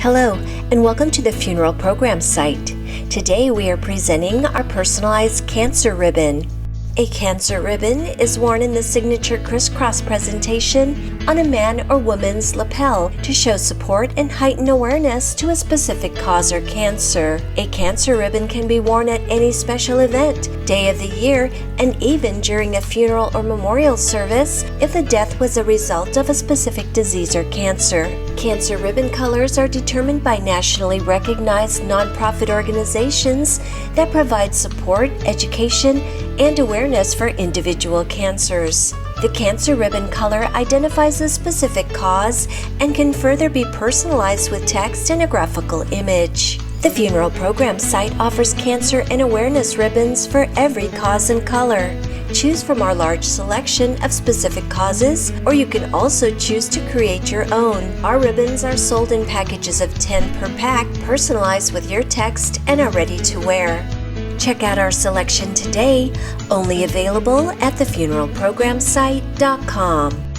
Hello, and welcome to the Funeral Program site. Today we are presenting our personalized cancer ribbon. A cancer ribbon is worn in the signature crisscross presentation on a man or woman's lapel to show support and heighten awareness to a specific cause or cancer. A cancer ribbon can be worn at any special event, day of the year, and even during a funeral or memorial service if the death was a result of a specific disease or cancer. Cancer ribbon colors are determined by nationally recognized nonprofit organizations that provide support, education, and awareness for individual cancers. The cancer ribbon color identifies a specific cause and can further be personalized with text and a graphical image. The Funeral Program site offers cancer and awareness ribbons for every cause and color. Choose from our large selection of specific causes, or you can also choose to create your own. Our ribbons are sold in packages of 10 per pack, personalized with your text, and are ready to wear. Check out our selection today, only available at thefuneralprogramsite.com.